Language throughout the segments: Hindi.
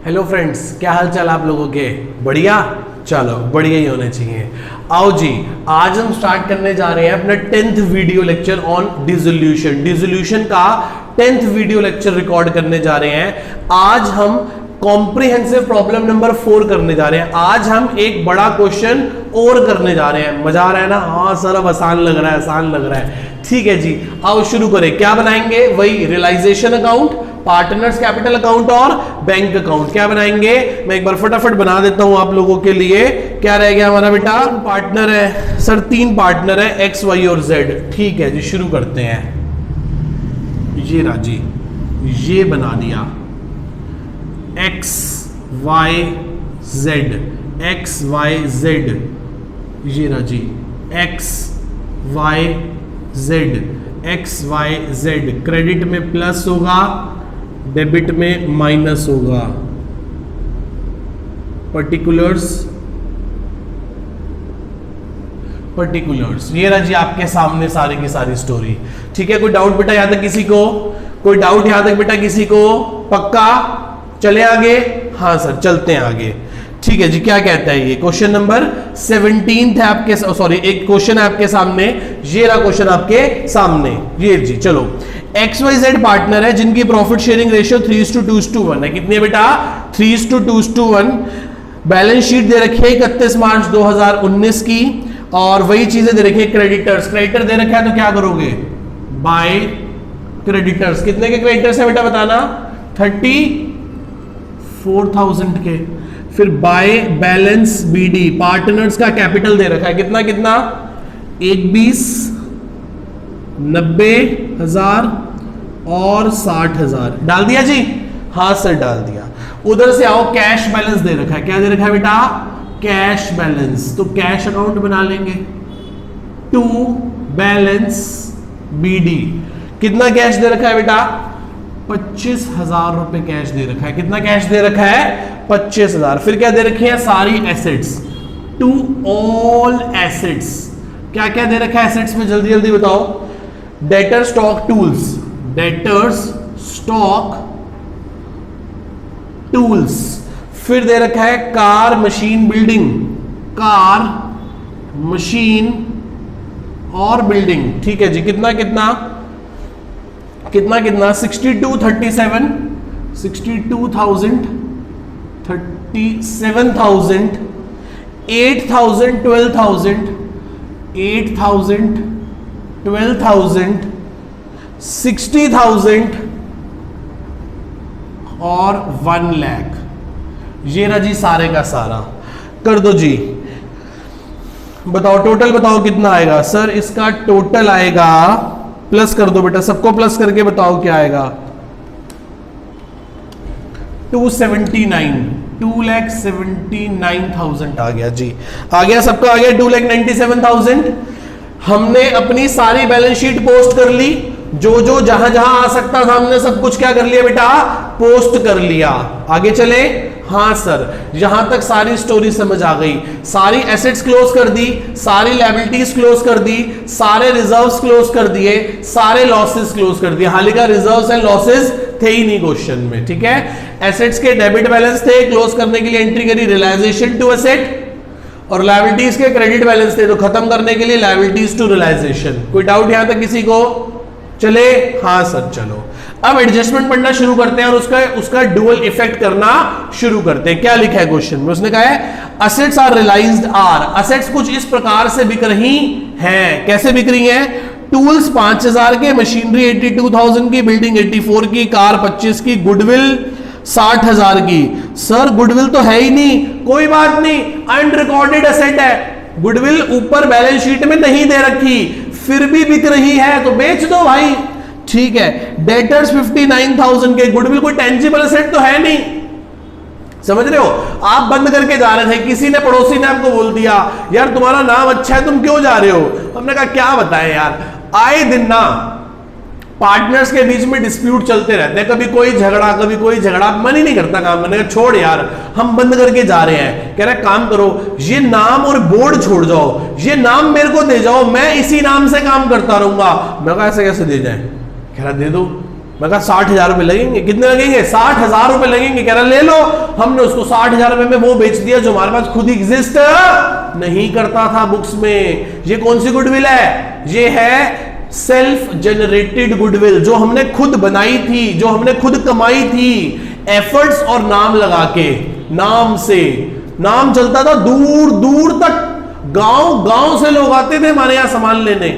हेलो फ्रेंड्स, क्या हाल चाल आप लोगों के? बढ़िया? चलो बढ़िया ही होने चाहिए। आओ जी, आज हम स्टार्ट करने जा रहे हैं अपना 10th video lecture on dissolution. Dissolution का 10th वीडियो लेक्चर रिकॉर्ड करने जा रहे हैं। आज हम कॉम्प्रिहेंसिव प्रॉब्लम नंबर 4 करने जा रहे हैं। आज हम एक बड़ा क्वेश्चन और करने जा रहे हैं। मजा आ रहा है ना? हाँ सर, अब आसान लग रहा है, आसान लग रहा है। ठीक है जी, आओ शुरू करें। क्या बनाएंगे? वही realisation account, partners capital account और बैंक अकाउंट। क्या बनाएंगे? मैं एक बार फटाफट बना देता हूं आप लोगों के लिए। क्या रह गया हमारा बेटा? पार्टनर है सर, 3 पार्टनर है, एक्स वाई और जेड। ठीक है जी, शुरू करते हैं। ये राजी, ये बना दिया X Y Z, X Y Z. ये राजी X Y Z, X Y Z. Credit में प्लस होगा, डेबिट में माइनस होगा। Particulars, particulars. ये रहा जी आपके सामने सारी की सारी स्टोरी। ठीक है, कोई डाउट बेटा यहां तक किसी को? कोई डाउट यहां तक बेटा किसी को? पक्का? चले आगे? हाँ सर, चलते हैं आगे। ठीक है जी, क्या कहता है ये? क्वेश्चन नंबर 17 है आपके, सॉरी एक क्वेश्चन है आपके सामने। ये रहा क्वेश्चन आपके सामने। ये जी चलो, एक्स वाई जेड पार्टनर है जिनकी प्रॉफिट शेयरिंग रेशियो 3:2:1 है। कितनी है बेटा? 3:2:1। बैलेंस शीट दे रखी है 31 मार्च 2019 की, और वही चीजें दे रखी है। क्रेडिटर्स, क्रेडिटर दे रखा है तो क्या करोगे? By creditors. कितने के क्रेडिटर्स है बेटा बताना? 34,000 के। फिर बाय बैलेंस बीडी, पार्टनर्स का कैपिटल दे रखा है कितना कितना? 21, 90,000 और 60,000। डाल दिया जी? हाँ सर, डाल दिया। उधर से आओ, कैश बैलेंस दे रखा है। क्या दे रखा है बेटा? Cash balance. तो कैश अकाउंट बना लेंगे, टू बैलेंस बीडी। कितना कैश दे रखा है बेटा? 25,000 रुपए कैश दे रखा है। कितना कैश दे रखा है? 25,000। फिर क्या दे रखी है? सारी एसेट्स, टू ऑल एसेट्स। क्या क्या दे रखा है एसेट्स में? जल्दी जल्दी बताओ। Debtor stock tools, debtors stock tools. फिर दे रखा है car machine building, car machine और बिल्डिंग। ठीक है जी, कितना कितना कितना कितना? 62,37, 62,000, 37,000, 8,000, 12,000, 8,000, 12,000, 60,000 और 1 लाख। ये रहा जी सारे का सारा। कर दो जी, बताओ टोटल बताओ कितना आएगा? सर इसका टोटल आएगा, प्लस कर दो बेटा, सबको प्लस करके बताओ क्या आएगा? 279, 2,79,000 आ गया जी। आ गया सबका? आ गया 2,97,000। हमने अपनी सारी बैलेंस शीट पोस्ट कर ली। जो जो जहां जहां आ सकता था हमने सब कुछ क्या कर लिया बेटा? पोस्ट कर लिया। आगे चले? हाँ सर, यहां तक सारी स्टोरी समझ आ गई। सारी एसेट्स क्लोज कर दी, सारी लायबिलिटीज क्लोज कर दी, सारे रिजर्व्स क्लोज कर दिए, सारे लॉसेस क्लोज कर दिए। हाल ही का रिजर्व्स एंड लॉसेस थे ही नहीं क्वेश्चन में। ठीक है, एसेट्स के डेबिट बैलेंस थे, क्लोज करने के लिए एंट्री करी रियलाइजेशन टू एसेट, और लायबिलिटीज के क्रेडिट बैलेंस थे तो खत्म करने के लिए लायबिलिटीज टू रियलाइजेशन। कोई डाउट यहां तक किसी को? चले? हाँ सर, चलो अब एडजस्टमेंट पढ़ना शुरू करते हैं और उसका डुअल इफेक्ट करना शुरू करते हैं। क्या लिखा है क्वेश्चन में? उसने कहा है assets are realised are. Assets कुछ इस प्रकार से बिक रही हैं। कैसे बिक रही हैं? टूल्स 5,000 के, मशीनरी 82,000 की, बिल्डिंग 84 की, कार 25 की, गुडविल 60,000 की। सर गुडविल तो है ही नहीं। कोई बात नहीं, अनरिकॉर्डेड एसेट है। गुडविल ऊपर बैलेंस शीट में नहीं दे रखी, फिर भी बिक रही है तो बेच दो भाई। ठीक है, डेटर्स 59,000 के। गुडविल कोई टेंजिबल एसेट तो है नहीं, समझ रहे हो? आप बंद करके जा रहे थे, किसी ने, पड़ोसी ने आपको बोल दिया यार तुम्हारा नाम अच्छा है, तुम क्यों जा रहे हो? हमने कहा क्या बताएं यार, आए दिन ना पार्टनर्स के बीच में डिस्प्यूट चलते रहते हैं। कभी कोई झगड़ा, कभी कोई झगड़ा, मन ही नहीं करता काम करने का। छोड़ यार, हम बंद करके जा रहे हैं। कह रहे काम करो, ये नाम और बोर्ड छोड़ जाओ, ये नाम मेरे को दे जाओ, मैं इसी नाम से काम करता रहूंगा। मैं कहा ऐसे कैसे दे जाए? कह रहा दे दो। मैं कहा 60,000 रुपए लगेंगे। कितने लगेंगे? 60,000 रुपए लगेंगे। कह रहा ले लो। हमने उसको 60,000 रुपए में वो बेच दिया जो हमारे पास खुद एग्जिस्ट नहीं करता था बुक्स में। ये कौन सी गुडविल है? ये है सेल्फ जनरेटेड गुडविल, जो हमने खुद बनाई थी, जो हमने खुद कमाई थी, एफर्ट्स और नाम लगा के। नाम से नाम चलता था दूर दूर तक, गांव गांव से लोग आते थे हमारे यहां सामान लेने।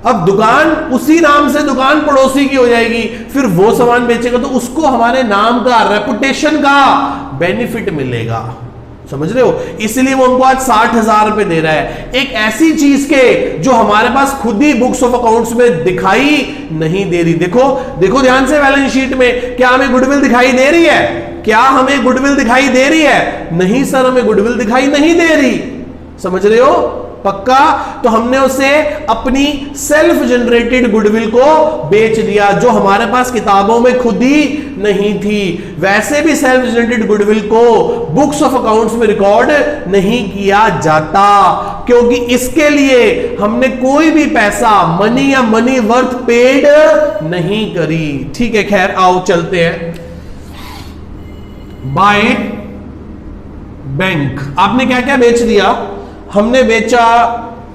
अब दुकान, उसी नाम से दुकान पड़ोसी की हो जाएगी, फिर वो सामान बेचेगा तो उसको हमारे नाम का, रेपुटेशन का बेनिफिट मिलेगा। समझ रहे हो? इसलिए वो हमको आज 60,000 रुपए दे रहा है एक ऐसी चीज के जो हमारे पास खुद ही बुक्स ऑफ अकाउंट्स में दिखाई नहीं दे रही। देखो देखो ध्यान से बैलेंस शीट में, क्या हमें गुडविल दिखाई दे रही है? क्या हमें गुडविल दिखाई दे रही है? नहीं सर, हमें गुडविल दिखाई नहीं दे रही। समझ रहे हो? पक्का? तो हमने उसे अपनी सेल्फ जनरेटेड गुडविल को बेच दिया जो हमारे पास किताबों में खुद ही नहीं थी। वैसे भी सेल्फ जनरेटेड गुडविल को बुक्स ऑफ अकाउंट्स में रिकॉर्ड नहीं किया जाता, क्योंकि इसके लिए हमने कोई भी पैसा, मनी या मनी वर्थ पेड नहीं करी। ठीक है, खैर आओ चलते हैं। बाय बैंक आपने क्या क्या बेच दिया? हमने बेचा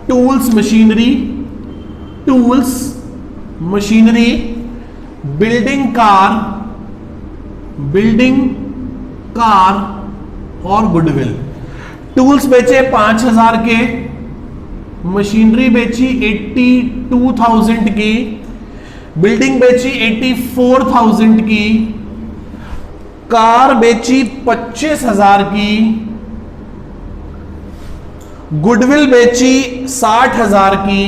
टूल्स मशीनरी, बिल्डिंग कार और गुडविल। टूल्स बेचे 5,000 के, मशीनरी बेची 82,000 की, बिल्डिंग बेची 84,000 की, कार बेची 25,000 की, गुडविल बेची 60,000 की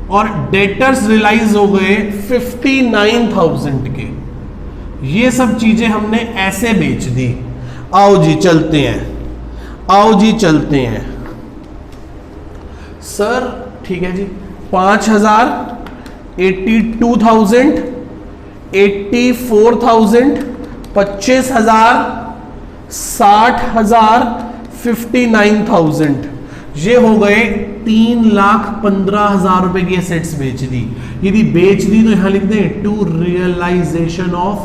और डेटर्स रियलाइज हो गए 59,000 के। ये सब चीजें हमने ऐसे बेच दी। आओ जी चलते हैं, आओ जी चलते हैं। सर ठीक है जी, 5,000, 82,000, 84,000, 25,000, 60,000, 59,000, ये हो गए 3,15,000 रुपए की एसेट्स बेच दी। यदि बेच दी तो यहां लिख दें टू रियलाइजेशन ऑफ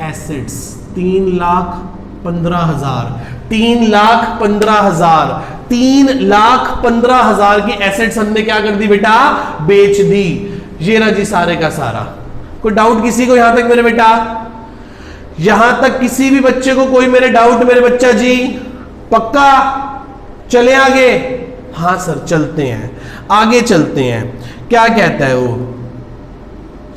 एसेट्स। 3,15,000, 3,15,000, 3,15,000 की एसेट्स हमने क्या कर दी बेटा? बेच दी। ये रहा जी सारे का सारा। कोई डाउट किसी को यहां तक मेरे बेटा? यहां तक किसी भी बच्चे को कोई मेरे डाउट मेरे बच्चा जी? पक्का? चले आगे? हाँ सर चलते हैं, आगे चलते हैं। क्या कहता है वो?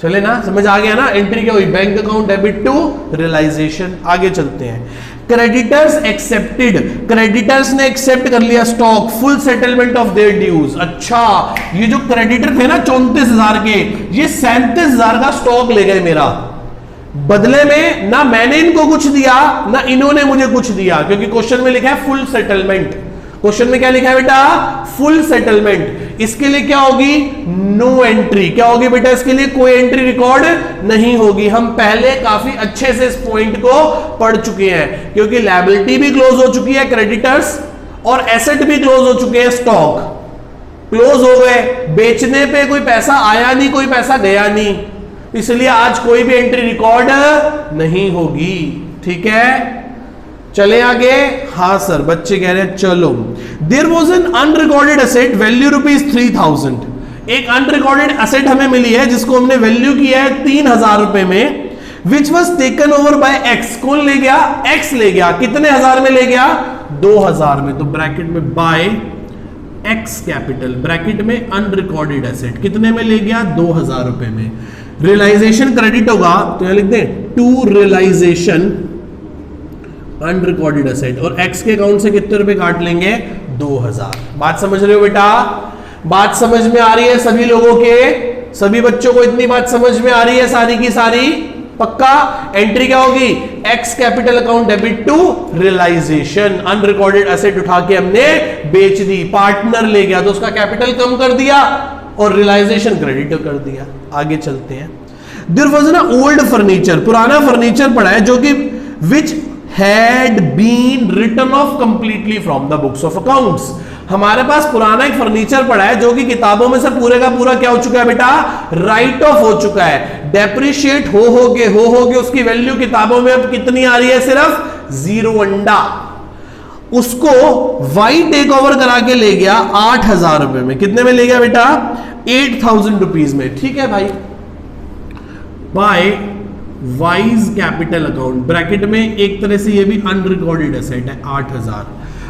चले ना, समझ आ गया ना? एंट्री क्या हुई? Bank account debit to realisation. आगे चलते हैं। क्रेडिटर्स एक्सेप्टेड, क्रेडिटर्स ने एक्सेप्ट कर लिया stock, full settlement of their dues. अच्छा, ये जो क्रेडिटर थे ना 34,000 के, ये 37,000 का स्टॉक ले गए मेरा। बदले में ना मैंने इनको कुछ दिया ना इन्होंने मुझे कुछ दिया, क्योंकि क्वेश्चन में लिखा है फुल सेटलमेंट। क्वेश्चन में क्या लिखा है बेटा? Full settlement. इसके लिए क्या होगी? No entry. क्या होगी बेटा? इसके लिए कोई एंट्री रिकॉर्ड नहीं होगी। हम पहले काफी अच्छे से इस पॉइंट को पढ़ चुके हैं, क्योंकि लायबिलिटी भी क्लोज हो चुकी है क्रेडिटर्स, और एसेट भी क्लोज हो चुके हैं, स्टॉक क्लोज हो गए। बेचने पे कोई पैसा आया नहीं, कोई पैसा गया नहीं, इसलिए आज कोई भी एंट्री रिकॉर्ड नहीं होगी। ठीक है, चले आगे। हाँ सर, बच्चे कह रहे हैं चलो। There was an unrecorded asset value ₹3,000। एक अनरिकॉर्डेड एसेट हमें मिली है जिसको हमने वैल्यू किया है 3,000 रुपए में, which was taken over by x. कौन ले गया? एक्स ले गया। कितने हजार में ले गया? 2,000 में। तो ब्रैकेट में बाय एक्स कैपिटल, ब्रैकेट में अनरिकॉर्डेड एसेट कितने में ले गया? 2,000 रुपए में। रियलाइजेशन क्रेडिट होगा तो यहां लिख दें टू रियलाइजेशन अनरिकॉर्डेड एसेट, और एक्स के अकाउंट से कितने रुपए काट लेंगे? 2,000। बात समझ रहे हो बेटा? बात समझ में आ रही है सभी लोगों के? सभी बच्चों को इतनी बात समझ में आ रही है सारी की सारी? पक्का? एंट्री क्या होगी? X capital account debit to realisation. Unrecorded asset उठा के हमने बेच दी, पार्टनर ले गया तो उसका कैपिटल कम कर दिया और रियलाइजेशन क्रेडिट कर दिया। आगे चलते हैं। There was an old furniture, पुराना फर्नीचर पड़ा है जो कि which had been written off completely from the books of accounts. हमारे पास पुराना एक फर्नीचर पड़ा है जो कि किताबों में से पूरे का पूरा क्या हो चुका है बेटा, राइट ऑफ हो चुका है, डेप्रिशिएट हो के उसकी वैल्यू किताबों में अब कितनी आ रही है, सिर्फ 0 अंडा। उसको वाई टेक ओवर करा के ले गया 8,000 रुपए में। कितने में ले गया बेटा, 8,000 रुपीज में। ठीक है भाई, by Y's capital account, bracket में एक तरह से ये भी अनरिकॉर्डेड एसेट है 8,000,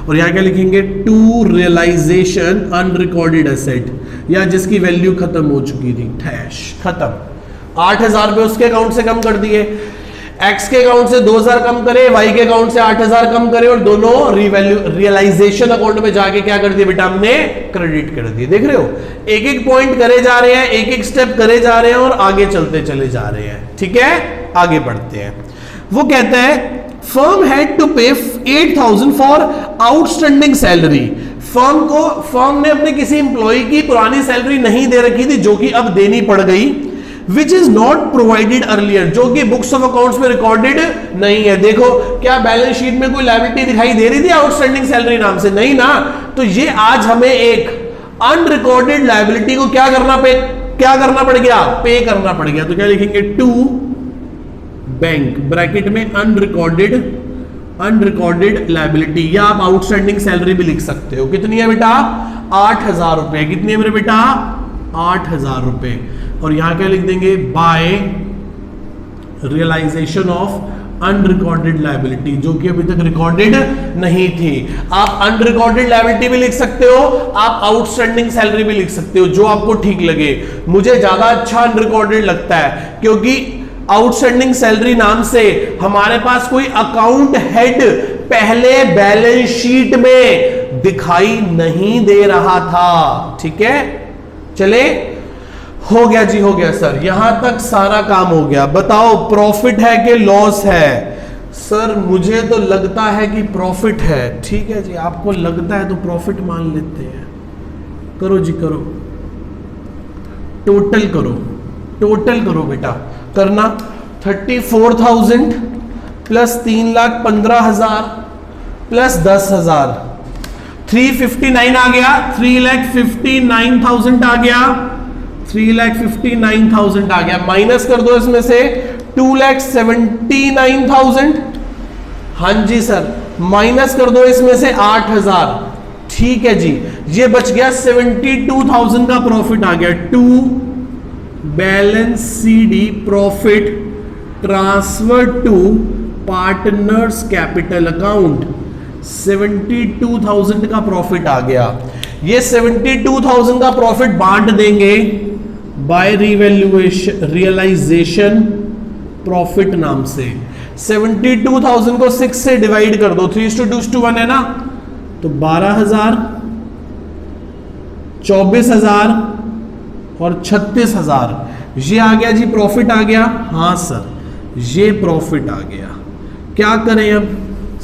और यहां क्या लिखेंगे, टू रियलाइजेशन अनरिकॉर्डेड एसेट, या जिसकी वैल्यू खत्म हो चुकी थी, ठैश खत्म। 8,000 रुपए उसके अकाउंट से कम कर दिए, एक्स के अकाउंट से 2,000 कम करे, वाई के अकाउंट से 8,000 कम करे, और दोनों रियलाइजेशन अकाउंट में जाके क्या कर दिए बेटा, हमने क्रेडिट कर दिए। देख रहे हो, एक एक पॉइंट करे जा रहे हैं, एक एक स्टेप करे जा रहे हैं और आगे चलते चले जा रहे हैं। ठीक है, आगे बढ़ते हैं। वो कहता है फर्म हैड टू पे 8,000 फॉर आउटस्टैंडिंग सैलरी। फर्म ने अपने किसी इंप्लॉय की पुरानी सैलरी नहीं दे रखी थी जो कि अब देनी पड़ गई, which is not provided earlier, जो कि बुक्स ऑफ अकाउंट्स में रिकॉर्डेड नहीं है। देखो, क्या बैलेंस शीट में कोई लायबिलिटी दिखाई दे रही थी आउटस्टैंडिंग सैलरी नाम से? नहीं ना। तो ये आज हमें एक अनरिकॉर्डेड लायबिलिटी को क्या करना पड़ गया, पे करना पड़ गया। तो क्या लिखेंगे, टू बैंक, ब्रैकेट में अनरिकॉर्डेड लायबिलिटी, या आप आउटस्टैंडिंग सैलरी भी लिख सकते हो। कितनी है बेटा, 8,000 रुपए। कितनी है मेरे बेटा, 8,000 रुपए। और यहां क्या लिख देंगे, by realisation of unrecorded liability, जो कि अभी तक रिकॉर्डेड नहीं थी। आप अनरिकॉर्डेड लायबिलिटी भी लिख सकते हो, आप आउटस्टैंडिंग सैलरी भी लिख सकते हो, जो आपको ठीक लगे। मुझे ज्यादा अच्छा अनरिकॉर्डेड लगता है, क्योंकि आउटस्टैंडिंग सैलरी नाम से हमारे पास कोई अकाउंट हेड पहले बैलेंस शीट में दिखाई नहीं दे रहा था। ठीक है, चले, हो गया जी, हो गया सर, यहां तक सारा काम हो गया। बताओ प्रॉफिट है कि लॉस है? सर मुझे तो लगता है कि प्रॉफिट है। ठीक है जी, आपको लगता है तो प्रॉफिट मान लेते हैं। करो जी, करो, टोटल करो बेटा, करना 34,000 प्लस 3,15,000 प्लस 10,000, 359 आ गया, 3,59,000 आ गया, 3,59,000 आ गया। माइनस कर दो इसमें से 2,79,000। हाँ जी सर, माइनस कर दो इसमें से 8,000। ठीक है जी, ये बच गया 72,000 का प्रॉफिट आ गया। To balance CD profit transfer to partners capital account, 72,000 का प्रॉफिट आ गया। ये 72,000 का प्रॉफिट बांट देंगे बाय रियलाइजेशन प्रॉफिट नाम से। 72,000 को 6 से डिवाइड कर दो, 3:2:1 है ना, तो 12,000, 24,000 और 36,000, ये आ गया जी, प्रॉफिट आ गया। हाँ सर, ये प्रॉफिट आ गया। क्या करें अब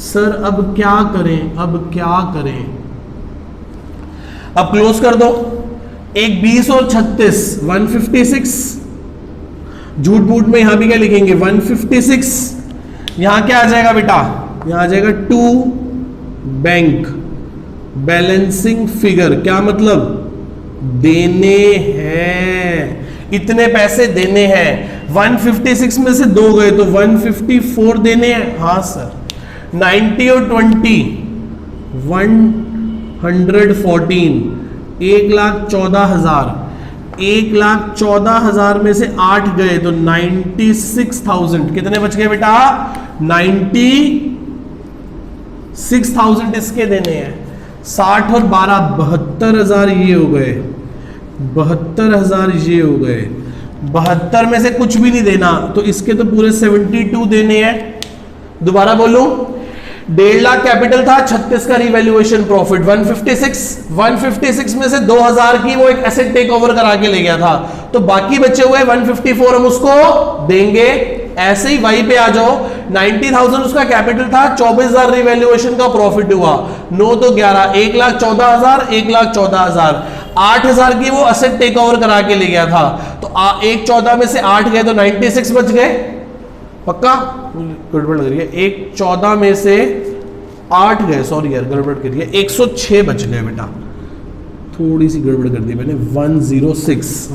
सर, अब क्या करें, अब क्लोज कर दो। एक 20 और 36, 156। झूठ बूट में यहां भी क्या लिखेंगे, 156। यहां क्या आ जाएगा बेटा, यहां आ जाएगा टू बैंक बैलेंसिंग फिगर। क्या मतलब, देने हैं, इतने पैसे देने हैं। 156 में से 2 गए तो 154 देने हैं। हाँ सर, 90 और 20 114, 1,14,000, 1,14,000 में से 8 गए तो 96,000। कितने बच गए बेटा, 96,000 इसके देने हैं। 60 और 12 72,000 ये हो गए, 72,000 ये हो गए। 72 में से कुछ भी नहीं देना, तो इसके तो पूरे 72 देने हैं। दोबारा बोलूं, 1.5 लाख कैपिटल था, 36 का रिवैल्यूएशन प्रॉफिट, 156 में से 2,000 की वो एक एसेट टेक ओवर करा के ले गया था, तो बाकी बचे हुए 154 हम उसको देंगे। ऐसे ही वाई पे आ जाओ, 90,000 उसका कैपिटल था, 24,000 रिवैल्यूएशन का प्रॉफिट हुआ, 9 तो 11, 1,14,000, 1,14,000, 8,000 की वो एसेट टेक ओवर करा के ले गया था, तो 1,14 में से 8 गए तो 96 बच गए। पक्का गड़बड़ लग रही है, 1,14 में से 8 गए, सॉरी यार गड़बड़ कर दिया, 106 बच गए बेटा, थोड़ी सी गड़बड़ कर दी मैंने, 106।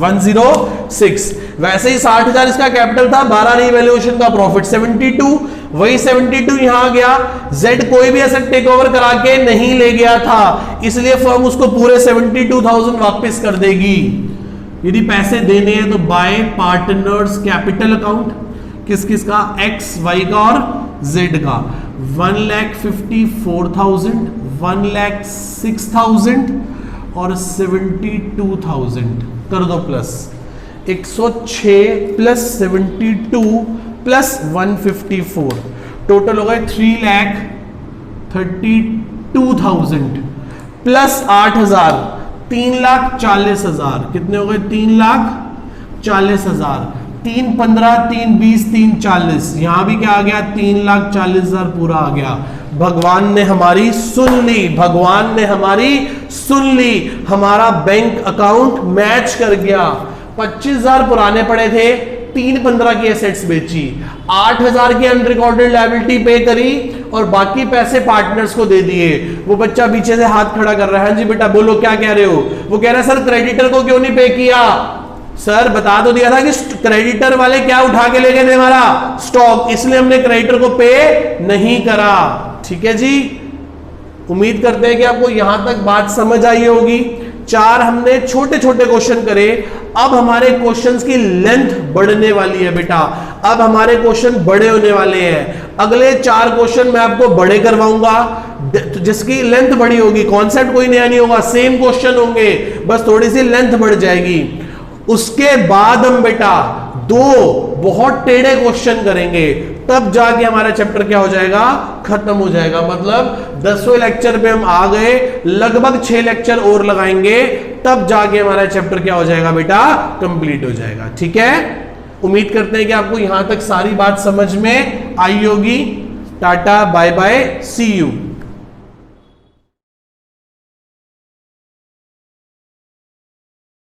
वैसे ही 60,000 इसका कैपिटल था, 12 रीवैल्यूएशन का प्रॉफिट 72, वही 72 यहां आ गया। जेड कोई भी एसेट टेक ओवर करा के नहीं ले गया था, इसलिए फर्म उसको पूरे 72,000 वापस कर देगी। यदि पैसे देने हैं तो बाय पार्टनर्स कैपिटल अकाउंट, किस किस का, एक्स वाई का और जेड का, 1,54,000, 1,06,000 और 72,000 कर दो प्लस, 106 प्लस 72 प्लस 154, टोटल हो गए 3,32,000 प्लस 8,000, 3,40,000, कितने हो गए, 3,40,000, 3,15, 3,20, 3,40, यहां भी क्या आ गया, 3,40,000 पूरा आ गया। भगवान ने हमारी सुन ली, भगवान ने हमारी सुन ली, हमारा बैंक अकाउंट मैच कर गया। 25,000 पुराने पड़े थे, 3,15 की एसेट्स बेची, 8,000 की अनरिकॉर्डेड लायबिलिटी पे करी और बाकी पैसे पार्टनर्स को दे दिए। वो बच्चा पीछे से हाथ खड़ा कर रहा है, हाँ जी बेटा बोलो क्या कह रहे हो? वो कह रहा है सर क्रेडिटर को क्यों नहीं पे किया? सर बता तो दिया था कि क्रेडिटर वाले क्या उठा के ले गए थे, हमारा स्टॉक, इसलिए हमने क्रेडिटर को पे नहीं करा। ठीक है जी, उम्मीद करते हैं कि आपको यहां तक बात समझ आई होगी। 4 हमने छोटे छोटे क्वेश्चन करे, अब हमारे क्वेश्चंस की लेंथ बढ़ने वाली है बेटा, अब हमारे क्वेश्चन बड़े होने वाले हैं। अगले 4 क्वेश्चन मैं आपको बड़े करवाऊंगा, जिसकी लेंथ बड़ी होगी, कॉन्सेप्ट कोई नया नहीं होगा, सेम क्वेश्चन होंगे, बस थोड़ी सी लेंथ बढ़ जाएगी। उसके बाद हम बेटा 2 बहुत टेढ़े क्वेश्चन करेंगे, तब जाके हमारा चैप्टर क्या हो जाएगा, खत्म हो जाएगा। मतलब 10वें लेक्चर पे हम आ गए, लगभग 6 लेक्चर और लगाएंगे, तब जाके हमारा चैप्टर क्या हो जाएगा बेटा, कंप्लीट हो जाएगा। ठीक है, उम्मीद करते हैं कि आपको यहां तक सारी बात समझ में आई होगी। Ta-ta bye bye, see you.